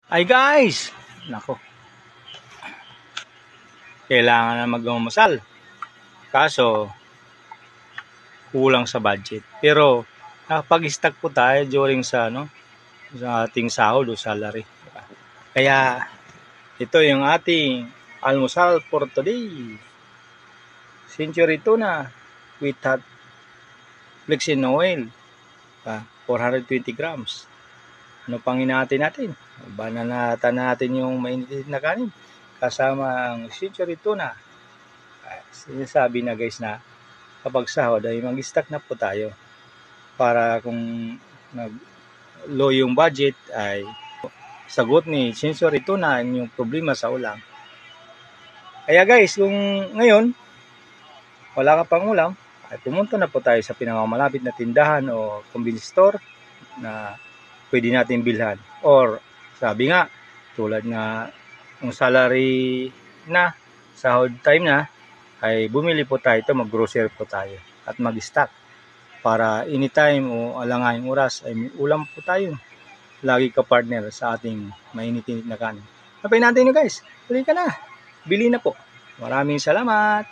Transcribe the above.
Ay guys! Nako, kailangan na magmamasal. Kaso, kulang sa budget. Pero, nakapag-stock po tayo during sa ating sahod o salary. Kaya, ito yung ating almusal for today. Century tuna with hot flaxseed oil. 420 grams. Ano pang hinahati natin? Bananatan natin yung mainit na kanin kasama ang century tuna. Sinasabi na guys na kapag sahod ay mag-stock na po tayo para kung low yung budget ay sagot ni century tuna yung problema sa ulam. Kaya guys, kung ngayon wala ka pang ulam, ay pumunta na po tayo sa pinakamalapit na tindahan o convenience store na pwede natin bilhan. Or sabi nga, tulad nga ng salary na, sahod time na, ay bumili po tayo ito, mag-grocery po tayo at mag-stock para anytime o alangayang oras ay may ulam po tayo. Lagi ka partner sa ating mainit-init na kanin. Kapay natin nyo guys, tuloy ka na. Bili na po. Maraming salamat.